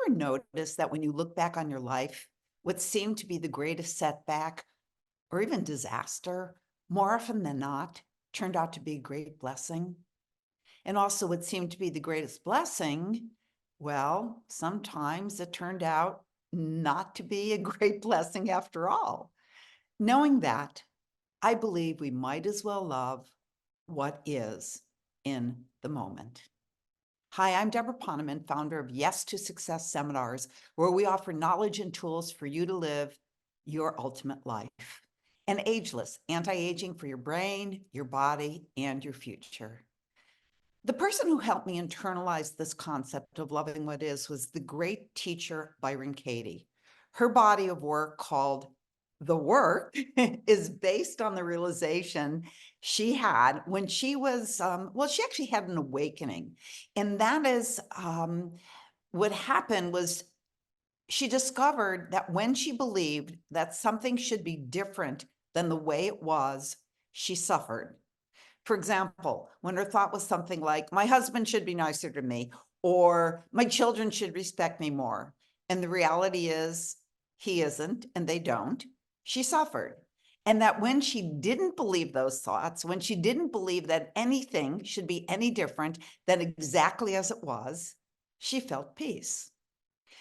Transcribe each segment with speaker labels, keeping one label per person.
Speaker 1: ever notice that when you look back on your life, what seemed to be the greatest setback or even disaster, more often than not, turned out to be a great blessing? And also, what seemed to be the greatest blessing, well, sometimes it turned out not to be a great blessing after all. Knowing that, I believe we might as well love what is in the moment. Hi, I'm Deborah Poneman, founder of Yes to Success Seminars, where we offer knowledge and tools for you to live your ultimate life. And ageless, anti-aging for your brain, your body, and your future. The person who helped me internalize this concept of loving what is was the great teacher Byron Katie. Her body of work called The Work is based on the realization she had when she was, she actually had an awakening. And that is what happened was she discovered that when she believed that something should be different than the way it was, she suffered. For example, when her thought was something like, my husband should be nicer to me, or my children should respect me more. And the reality is, he isn't, and they don't. She suffered. And that when she didn't believe those thoughts, when she didn't believe that anything should be any different than exactly as it was, she felt peace.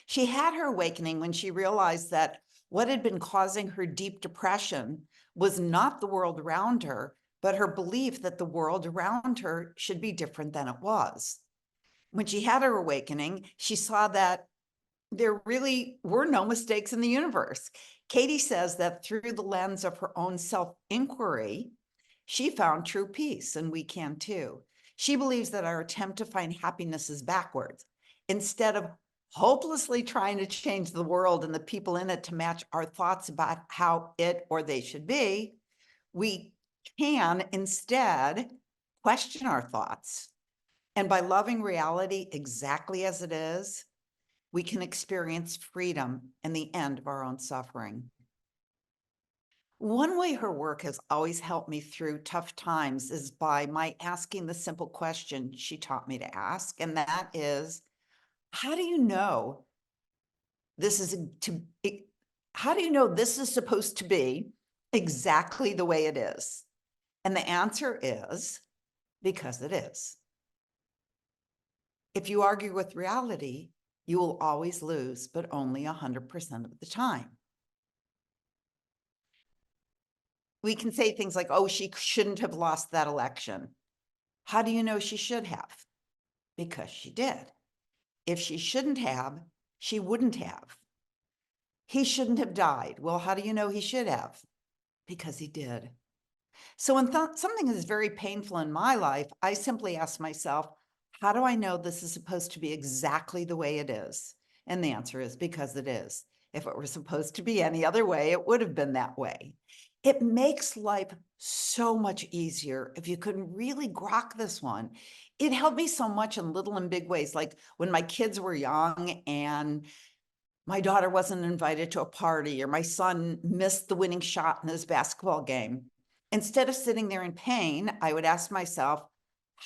Speaker 1: She had her awakening when she realized that what had been causing her deep depression was not the world around her, but her belief that the world around her should be different than it was. When she had her awakening, she saw that there really were no mistakes in the universe. Katie says that through the lens of her own self-inquiry, she found true peace, and we can too. She believes that our attempt to find happiness is backwards. Instead of hopelessly trying to change the world and the people in it to match our thoughts about how it or they should be, we can instead question our thoughts. And by loving reality exactly as it is, we can experience freedom and the end of our own suffering. One way her work has always helped me through tough times is by my asking the simple question she taught me to ask, and that is, how do you know this is how do you know this is supposed to be exactly the way it is? And the answer is because it is. If you argue with reality, you will always lose, but only 100% of the time. We can say things like, oh, she shouldn't have lost that election. How do you know she should have? Because she did. If she shouldn't have, she wouldn't have. He shouldn't have died. Well, how do you know he should have? Because he did. So when something is very painful in my life, I simply ask myself, how do I know this is supposed to be exactly the way it is? And the answer is because it is. If it were supposed to be any other way, it would have been that way. It makes life so much easier if you can really grok this one. It helped me so much in little and big ways, like when my kids were young and my daughter wasn't invited to a party, or my son missed the winning shot in his basketball game. Instead of sitting there in pain, I would ask myself,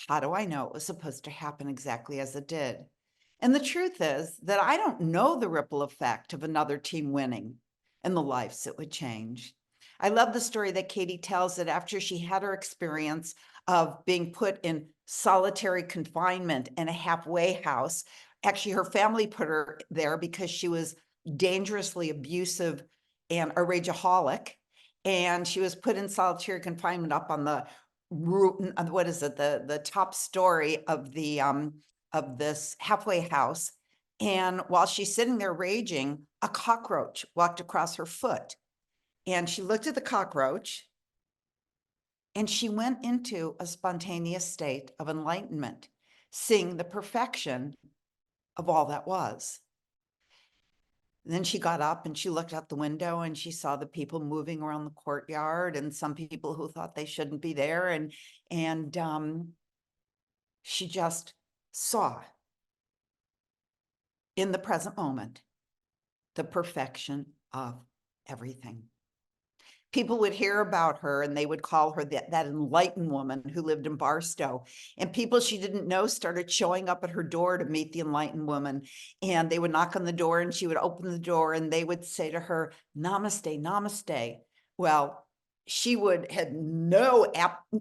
Speaker 1: how do I know it was supposed to happen exactly as it did? And the truth is that I don't know the ripple effect of another team winning and the lives it would change. I love the story that Katie tells that after she had her experience of being put in solitary confinement in a halfway house, actually her family put her there because she was dangerously abusive and a rageaholic. And she was put in solitary confinement up on the roof, what is it, the top story of the of this halfway house. And while she's sitting there raging, a cockroach walked across her foot. And she looked at the cockroach and she went into a spontaneous state of enlightenment, seeing the perfection of all that was. And then she got up and she looked out the window and she saw the people moving around the courtyard and some people who thought they shouldn't be there. And she just saw in the present moment the perfection of everything. People would hear about her and they would call her that enlightened woman who lived in Barstow. And people she didn't know started showing up at her door to meet the enlightened woman. And they would knock on the door and she would open the door and they would say to her, "Namaste, namaste." Well, she would had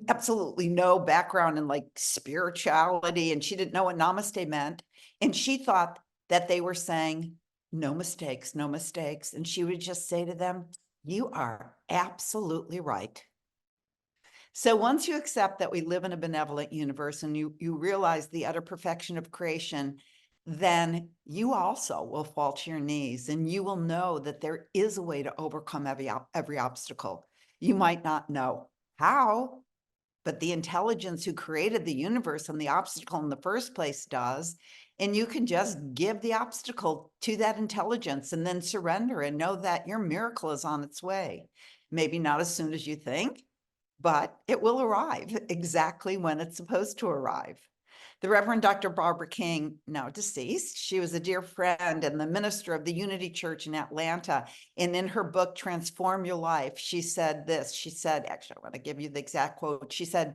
Speaker 1: absolutely no background in like spirituality, and she didn't know what namaste meant. And she thought that they were saying, "No mistakes, no mistakes." And she would just say to them, "You are absolutely right." So once you accept that we live in a benevolent universe and you realize the utter perfection of creation, then you also will fall to your knees and you will know that there is a way to overcome every obstacle. You might not know how, but the intelligence who created the universe and the obstacle in the first place does. And you can just give the obstacle to that intelligence and then surrender and know that your miracle is on its way. Maybe not as soon as you think, but it will arrive exactly when it's supposed to arrive. The Reverend Dr. Barbara King, now deceased, she was a dear friend and the minister of the Unity Church in Atlanta. And in her book, Transform Your Life, she said this. She said, actually, I want to give you the exact quote. She said,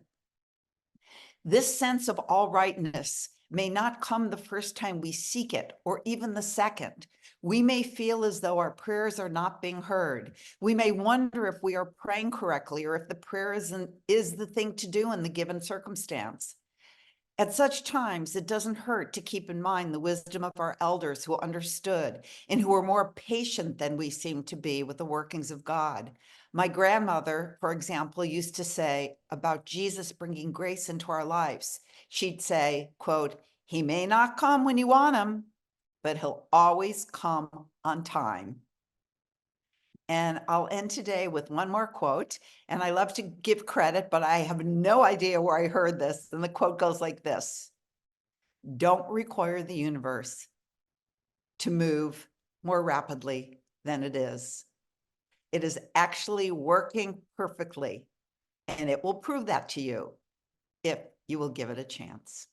Speaker 1: "This sense of all rightness may not come the first time we seek it, or even the second. We may feel as though our prayers are not being heard. We may wonder if we are praying correctly or if the prayer is the thing to do in the given circumstance. At such times, it doesn't hurt to keep in mind the wisdom of our elders who understood and who were more patient than we seem to be with the workings of God. My grandmother, for example, used to say about Jesus bringing grace into our lives. She'd say, quote, "He may not come when you want him, but he'll always come on time." And I'll end today with one more quote. And I love to give credit, but I have no idea where I heard this. And the quote goes like this: "Don't require the universe to move more rapidly than it is. It is actually working perfectly, and it will prove that to you if you will give it a chance."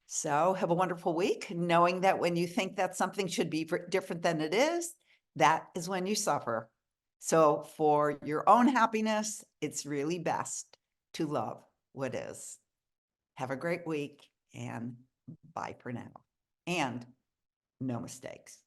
Speaker 1: So have a wonderful week, knowing that when you think that something should be different than it is, that is when you suffer. So for your own happiness, it's really best to love what is. Have a great week and bye for now. And no mistakes.